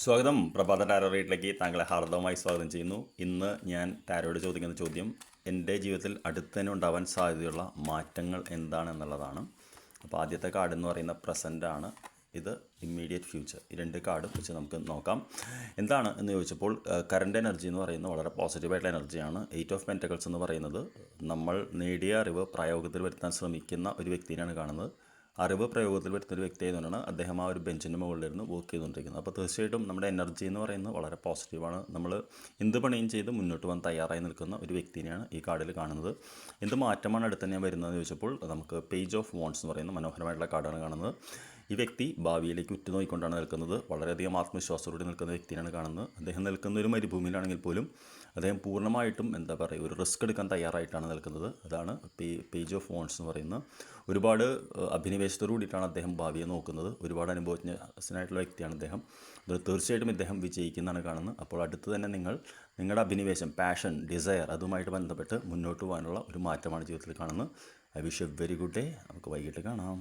സ്വാഗതം. പ്രഭാത ടാരോ റീഡിലേക്ക് താങ്കളെ ഹാർദവമായി സ്വാഗതം ചെയ്യുന്നു. ഇന്ന് ഞാൻ ടാരോയോട് ചോദിക്കുന്ന ചോദ്യം എൻ്റെ ജീവിതത്തിൽ അടുത്ത് തന്നെ ഉണ്ടാവാൻ സാധ്യതയുള്ള മാറ്റങ്ങൾ എന്താണെന്നുള്ളതാണ്. അപ്പോൾ ആദ്യത്തെ കാർഡ് എന്ന് പറയുന്ന പ്രസൻ്റ് ആണ്, ഇത് ഇമ്മീഡിയറ്റ് ഫ്യൂച്ചർ. ഈ രണ്ട് കാർഡും വെച്ച് നമുക്ക് നോക്കാം. എന്താണ് എന്ന് ചോദിച്ചപ്പോൾ കറണ്ട് എനർജി എന്ന് പറയുന്നത് വളരെ പോസിറ്റീവായിട്ടുള്ള എനർജിയാണ്. 8 ഓഫ് പെൻറ്റക്കിൾസ് എന്ന് പറയുന്നത് നമ്മൾ നേടിയ അറിവ് പ്രയോഗത്തിൽ വരുത്താൻ ശ്രമിക്കുന്ന ഒരു വ്യക്തിയാണ് കാണുന്നത്. അറിവ് പ്രയോഗത്തിൽ വരുന്ന ഒരു വ്യക്തി ആയതുകൊണ്ടാണ് അദ്ദേഹം ആ ഒരു ബെഞ്ചിൻ്റെ മുകളിലിരുന്ന് വർക്ക് ചെയ്തുകൊണ്ടിരിക്കുന്നത്. അപ്പോൾ തീർച്ചയായിട്ടും നമ്മുടെ എനർജി എന്ന് പറയുന്നത് വളരെ പോസിറ്റീവാണ്. നമ്മൾ എന്ത് പണിയും ചെയ്ത് മുന്നോട്ട് പോകാൻ തയ്യാറായി നിൽക്കുന്ന ഒരു വ്യക്തിനെയാണ് ഈ കാർഡിൽ കാണുന്നത്. എന്ത് മാറ്റമാണ് അടുത്ത് തന്നെ വരുന്നതെന്ന് ചോദിച്ചപ്പോൾ നമുക്ക് പേജ് ഓഫ് വോൺസ് എന്ന് പറയുന്ന മനോഹരമായിട്ടുള്ള കാർഡാണ് കാണുന്നത്. ഈ വ്യക്തി ഭാവിയിലേക്ക് ഉറ്റുനോക്കിക്കൊണ്ടാണ് നിൽക്കുന്നത്. വളരെയധികം ആത്മവിശ്വാസത്തോടെ നിൽക്കുന്ന വ്യക്തിയാണ് കാണുന്നത്. അദ്ദേഹം നിൽക്കുന്ന ഒരു മരുഭൂമിയിലാണെങ്കിൽ പോലും അദ്ദേഹം പൂർണ്ണമായിട്ടും ഒരു റിസ്ക് എടുക്കാൻ തയ്യാറായിട്ടാണ് നിൽക്കുന്നത്. അതാണ് പേജ് ഓഫ് വോൺസ് എന്ന് പറയുന്നത്. ഒരുപാട് അഭിനിവേശത്തോടു കൂടിയിട്ടാണ് അദ്ദേഹം ഭാവിയെ നോക്കുന്നത്. ഒരുപാട് അനുഭവജ്ഞനായിട്ടുള്ള വ്യക്തിയാണ് അദ്ദേഹം. തീർച്ചയായിട്ടും ഇദ്ദേഹം വിജയിക്കുന്നതാണ് കാണുന്നത്. അപ്പോൾ അടുത്ത് തന്നെ നിങ്ങളുടെ അഭിനിവേശം, പാഷൻ, ഡിസയർ അതുമായിട്ട് ബന്ധപ്പെട്ട് മുന്നോട്ട് പോകാനുള്ള ഒരു മാറ്റമാണ് ജീവിതത്തിൽ കാണുന്നത്. I wish A very good day. നമുക്ക് വൈകിട്ട് കാണാം.